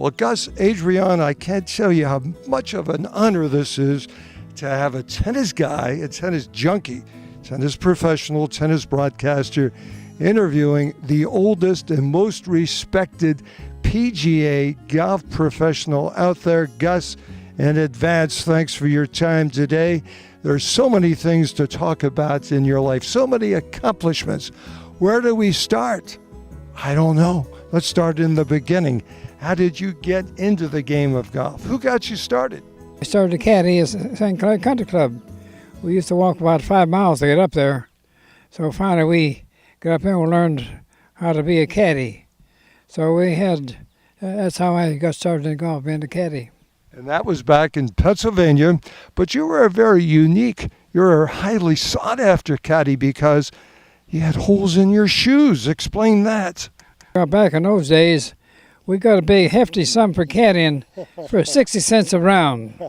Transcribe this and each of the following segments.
Well, Gus, Andreone, I can't tell you how much of an honor this is to have a tennis guy, a tennis junkie, tennis professional, tennis broadcaster, interviewing the oldest and most respected PGA golf professional out there. Gus, in advance, thanks for your time today. There's so many things to talk about in your life, so many accomplishments. Where do we start? I don't know. Let's start in the beginning. How did you get into the game of golf? Who got you started? I started a caddy at St. Clair Country Club. We used to walk about 5 miles to get up there. So finally we got up there and we learned how to be a caddy. So that's how I got started in golf, being a caddy. And that was back in Pennsylvania. But you were you're a highly sought after caddy because you had holes in your shoes. Explain that. Back in those days, we got a big hefty sum for caddying for 60 cents a round.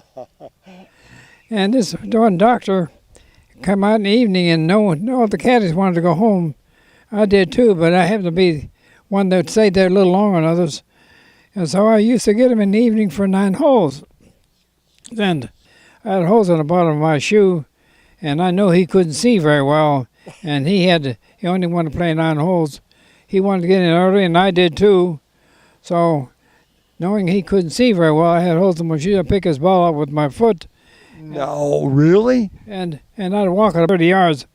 And this one doctor come out in the evening and all the caddies wanted to go home. I did too, but I happened to be one that stayed there a little longer than others. And so I used to get him in the evening for 9 holes. And I had holes on the bottom of my shoe, and I know he couldn't see very well, and he only wanted to play 9 holes. He wanted to get in early, and I did too. So, knowing he couldn't see very well, I had holes in my shoe. I'd pick his ball up with my foot. No, really? And I'd walk it 30 yards,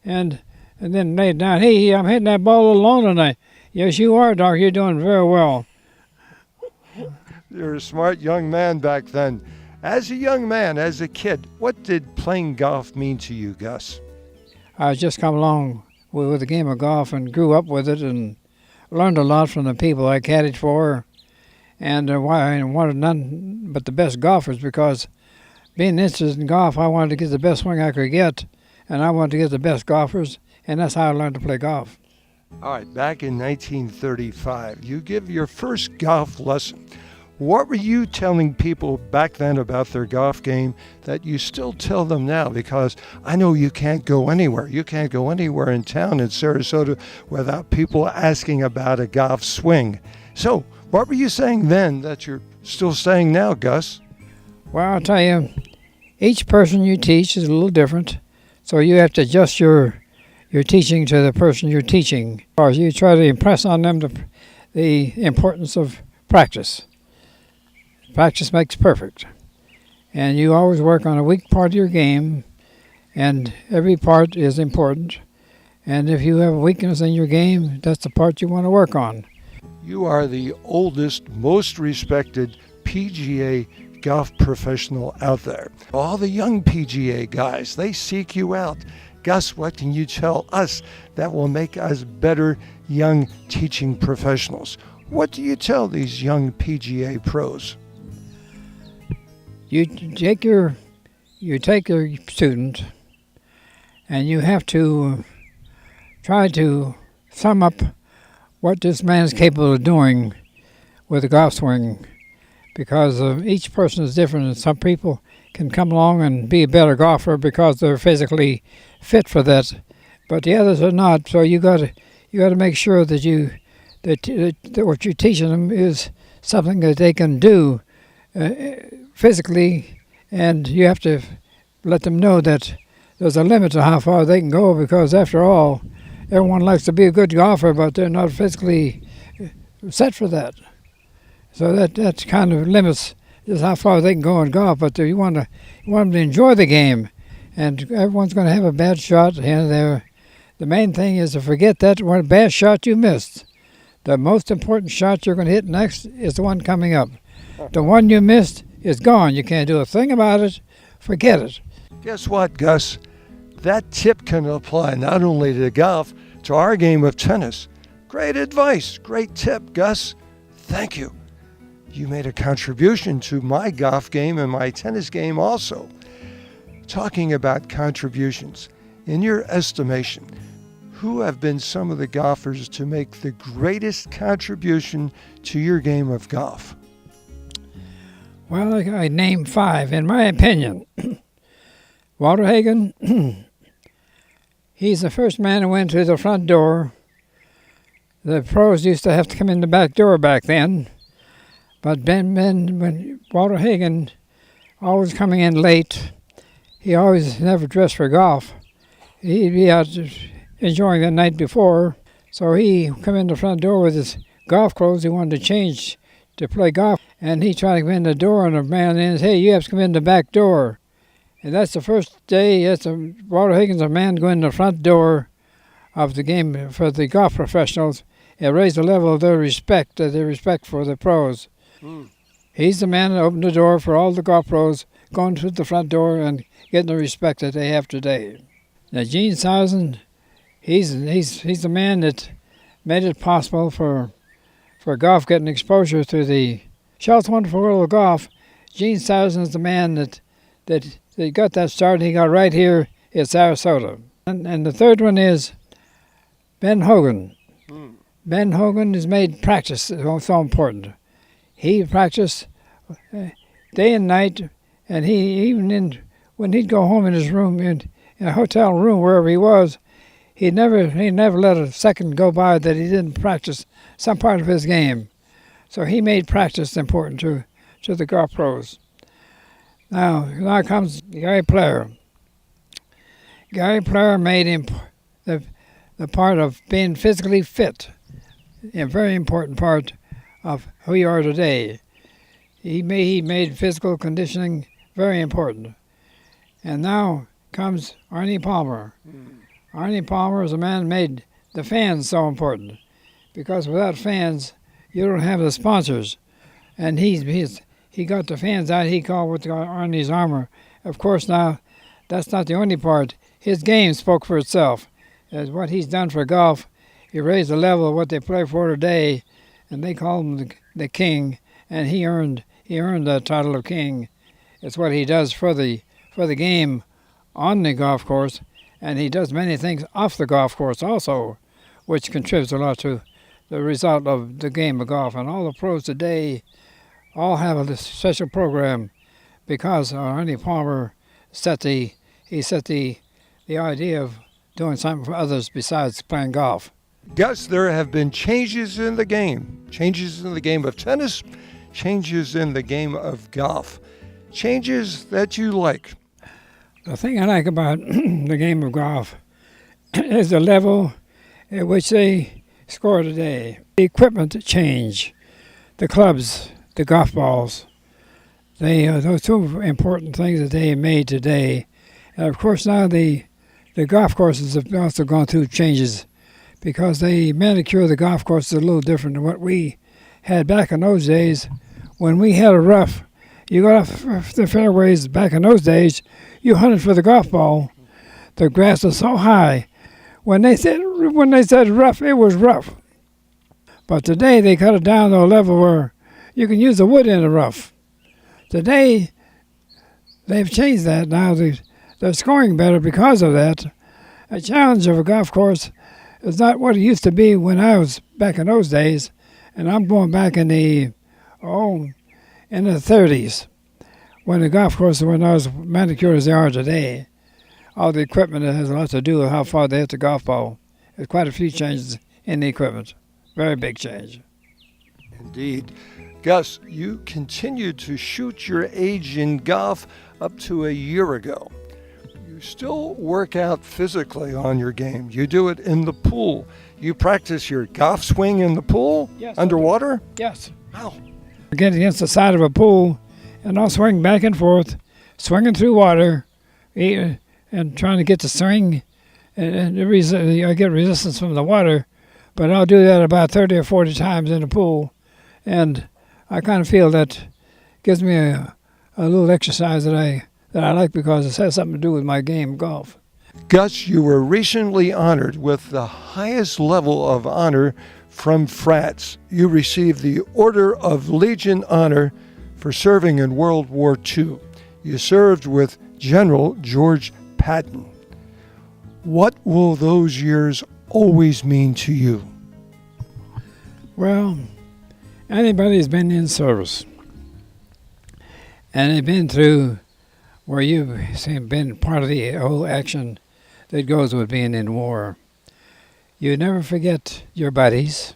and then lay it down. Hey, I'm hitting that ball a little long tonight. Yes, you are, Doc. You're doing very well. You're a smart young man back then. As a young man, as a kid, what did playing golf mean to you, Gus? I just come along with the game of golf and grew up with it and learned a lot from the people I caddied for, and I wanted none but the best golfers, because being interested in golf, I wanted to get the best swing I could get, and I wanted to get the best golfers, and that's how I learned to play golf. All right, back in 1935, you give your first golf lesson. What were you telling people back then about their golf game that you still tell them now? Because I know you can't go anywhere. You can't go anywhere in town in Sarasota without people asking about a golf swing. So what were you saying then that you're still saying now, Gus? Well, I'll tell you, each person you teach is a little different, so you have to adjust your teaching to the person you're teaching. Or you try to impress on them the importance of practice. Practice makes perfect. And you always work on a weak part of your game, and every part is important. And if you have a weakness in your game, that's the part you want to work on. You are the oldest, most respected PGA golf professional out there. All the young PGA guys, they seek you out. Gus, what can you tell us that will make us better young teaching professionals? What do you tell these young PGA pros? You take your student, and you have to try to sum up what this man is capable of doing with a golf swing, because each person is different, and some people can come along and be a better golfer because they're physically fit for that, but the others are not. So you got to make sure that that what you're teaching them is something that they can do physically, and you have to let them know that there's a limit to how far they can go, because after all, everyone likes to be a good golfer, but they're not physically set for that. So that kind of limits just how far they can go in golf, but you want them to enjoy the game, and everyone's going to have a bad shot here and there. The main thing is to forget that one bad shot you missed. The most important shot you're going to hit next is the one coming up. The one you missed is gone. You can't do a thing about it. Forget it. Guess what, Gus? That tip can apply not only to golf, to our game of tennis. Great advice. Great tip, Gus. Thank you. You made a contribution to my golf game and my tennis game also. Talking about contributions, in your estimation, who have been some of the golfers to make the greatest contribution to your game of golf? Well, I named 5, in my opinion. Walter Hagen, he's the first man who went to the front door. The pros used to have to come in the back door back then. But when Walter Hagen, always coming in late, he always never dressed for golf. He'd be out just enjoying the night before, so he come in the front door with his golf clothes he wanted to change to play golf, and he tried to come in the door, and the man in said, "Hey, you have to come in the back door." And that's the first day. Walter Hagen's a man going in the front door of the game for the golf professionals. It raised the level of their respect for the pros. He's the man that opened the door for all the golf pros going through the front door and getting the respect that they have today. Now, Gene Sowson, he's the man that made it possible for golf getting exposure to the Shell's Wonderful World of Golf. Gene Sowson is the man that got that start. He got right here in Sarasota. And the third one is Ben Hogan. Ben Hogan has made practice so important. He practiced day and night, and when he'd go home in his room, in a hotel room, wherever he was, he never let a second go by that he didn't practice some part of his game. So he made practice important to the golf pros. Now comes Gary Player. Gary Player made him the part of being physically fit, a very important part of who you are today. He made physical conditioning very important. And now comes Arnie Palmer. Arnie Palmer is a man who made the fans so important, because without fans, you don't have the sponsors. And he got the fans out. He called what Arnie's armor. Of course, now that's not the only part. His game spoke for itself. As what he's done for golf, he raised the level of what they play for today, and they call him the king. And he earned the title of king. It's what he does for the game on the golf course, and he does many things off the golf course also, which contributes a lot to the result of the game of golf. And all the pros today all have a special program because Arnie Palmer set the idea of doing something for others besides playing golf. Gus, there have been changes in the game of tennis, changes in the game of golf, changes that you like. The thing I like about the game of golf is the level at which they score today. The equipment change, the clubs, the golf balls, those two important things that they made today. And of course now the golf courses have also gone through changes because they manicure the golf courses a little different than what we had back in those days. When we had a rough, you got off the fairways back in those days, you hunted for the golf ball. The grass was so high. When they said rough, it was rough. But today they cut it down to a level where you can use the wood in the rough. Today they've changed that. Now they're scoring better because of that. A challenge of a golf course is not what it used to be when I was back in those days, and I'm going back in the 30s, when the golf courses were not as manicured as they are today. All the equipment has a lot to do with how far they hit the golf ball. There's quite a few changes in the equipment. Very big change. Indeed. Gus, you continued to shoot your age in golf up to a year ago. You still work out physically on your game. You do it in the pool. You practice your golf swing in the pool? Yes. Underwater? Yes. Wow. Get against the side of a pool, and I'll swing back and forth, swinging through water, and trying to get the swing. And I get resistance from the water, but I'll do that about 30 or 40 times in the pool. And I kind of feel that gives me a little exercise that I like because it has something to do with my game of golf. Gus, you were recently honored with the highest level of honor from France. You received the Order of Legion honor for serving in World War II. You served with General George Patton. What will those years always mean to you? Well, anybody who's been in service and they've been through where you've been part of the whole action that goes with being in war, you never forget your buddies,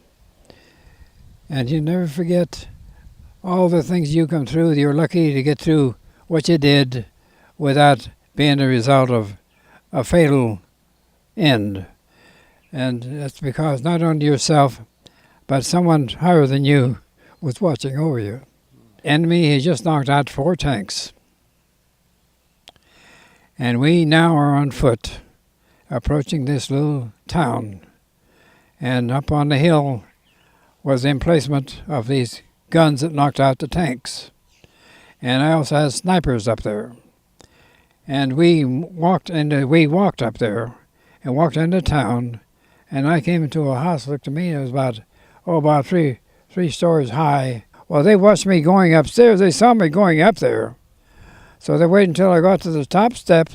and you never forget all the things you come through, you're lucky to get through what you did without being the result of a fatal end. And that's because not only yourself, but someone higher than you was watching over you. Enemy has just knocked out 4 tanks. And we now are on foot, approaching this little town. And up on the hill was the emplacement of these guns that knocked out the tanks. And I also had snipers up there. And we walked up there and walked into town. And I came into a house, looked at me, it was about three stories high. Well, they watched me going upstairs. They saw me going up there. So they waited until I got to the top step,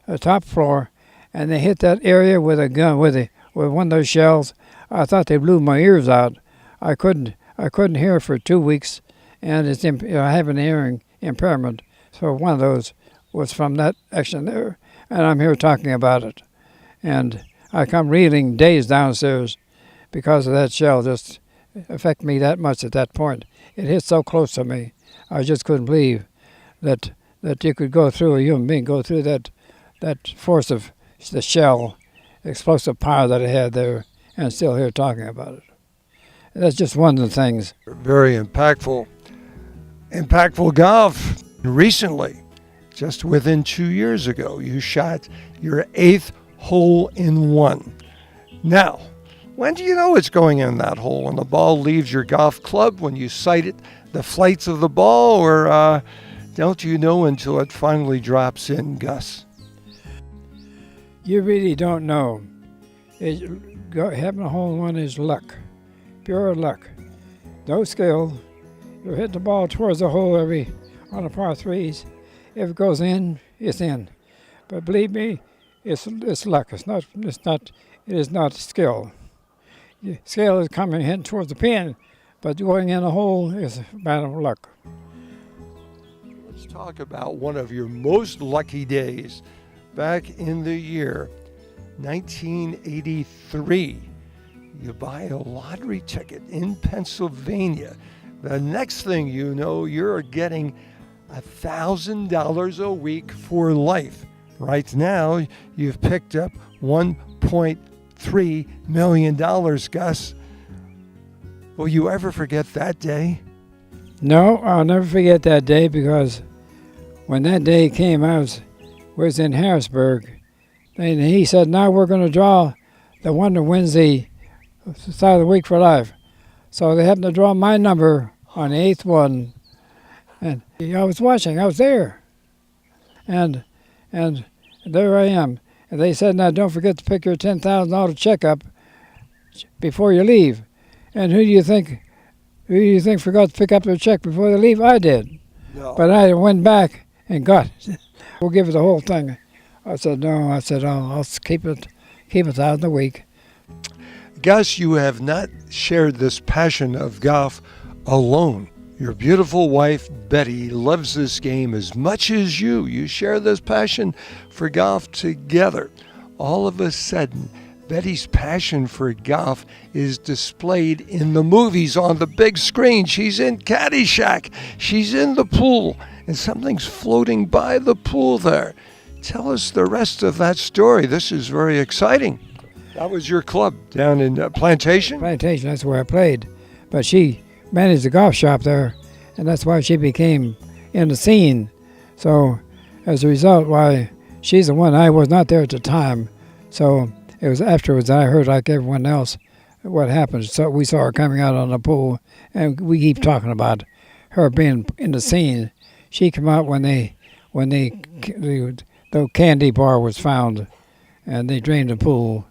the top floor, and they hit that area with a gun, with one of those shells. I thought they blew my ears out. I couldn't hear for 2 weeks, and I have an hearing impairment. So one of those was from that action there, and I'm here talking about it. And I come reeling dazed downstairs because of that shell just affected me that much at that point. It hit so close to me, I just couldn't believe that you could go through, a human being, go through that force of the shell, explosive power that it had there, and still here talking about it. That's just one of the things. Very impactful golf. Recently, just within 2 years ago, you shot your 8th hole in one. Now, when do you know it's going in that hole? When the ball leaves your golf club, when you sight it, the flights of the ball, or don't you know until it finally drops in, Gus? You really don't know. Having a hole in one is luck, pure luck. No skill. You hit the ball towards the hole on the par threes. If it goes in, it's in. But believe me, it's luck. It is not skill. Skill is coming heading towards the pin, but going in a hole is a matter of luck. Let's talk about one of your most lucky days. Back in the year 1983, you buy a lottery ticket in Pennsylvania. The next thing you know, you're getting $1,000 a week for life. Right now, you've picked up $1.3 million, Gus. Will you ever forget that day? No, I'll never forget that day, because when that day came, I was in Harrisburg, and he said, now we're going to draw the one that wins the start of the week for life. So they happened to draw my number on the 8th one, and I was watching, I was there, and there I am. And they said, now don't forget to pick your $10,000 checkup before you leave. And who do you think forgot to pick up their check before they leave? I did. No. But I went back and got it. We'll give it the whole thing. I said, no. I said, I'll keep $1,000 a week. Gus, you have not shared this passion of golf alone. Your beautiful wife, Betty, loves this game as much as you. You share this passion for golf together. All of a sudden, Betty's passion for golf is displayed in the movies on the big screen. She's in Caddyshack. She's in the pool, and something's floating by the pool there. Tell us the rest of that story. This is very exciting. That was your club down in Plantation? Plantation, that's where I played. But she managed the golf shop there, and that's why she became in the scene. So as a result, why she's the one. I was not there at the time. So it was afterwards that I heard, like everyone else, what happened. So we saw her coming out on the pool, and we keep talking about her being in the scene. She came out when the candy bar was found, and they drained the pool,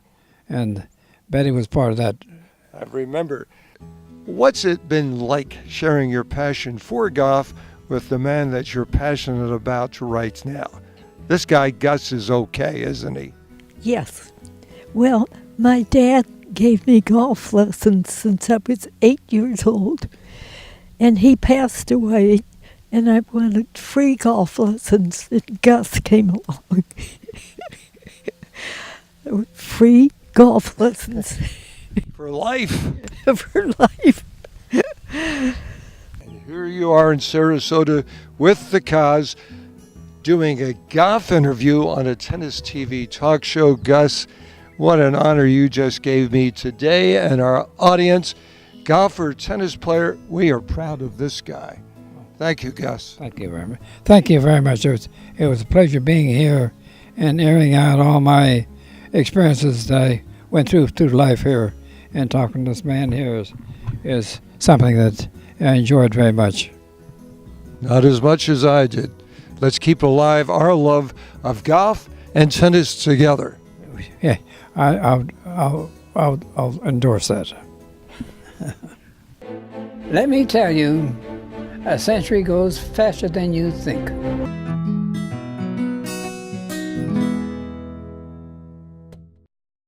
and Betty was part of that. I remember. What's it been like sharing your passion for golf with the man that you're passionate about right now? This guy, Gus, is okay, isn't he? Yes. Well, my dad gave me golf lessons since I was 8 years old, and he passed away, and I wanted free golf lessons, and Gus came along. Free golf lessons. For life. For life. And Here you are in Sarasota with the Cos doing a golf interview on a tennis TV talk show. Gus, what an honor you just gave me today and our audience. Golfer, tennis player, we are proud of this guy. Thank you, Gus. Thank you very much. Thank you very much. It was a pleasure being here and airing out all my experiences that I went through life here. And talking to this man here is something that I enjoyed very much. Not as much as I did. Let's keep alive our love of golf and tennis together. Yeah, I'll endorse that. Let me tell you, a century goes faster than you think.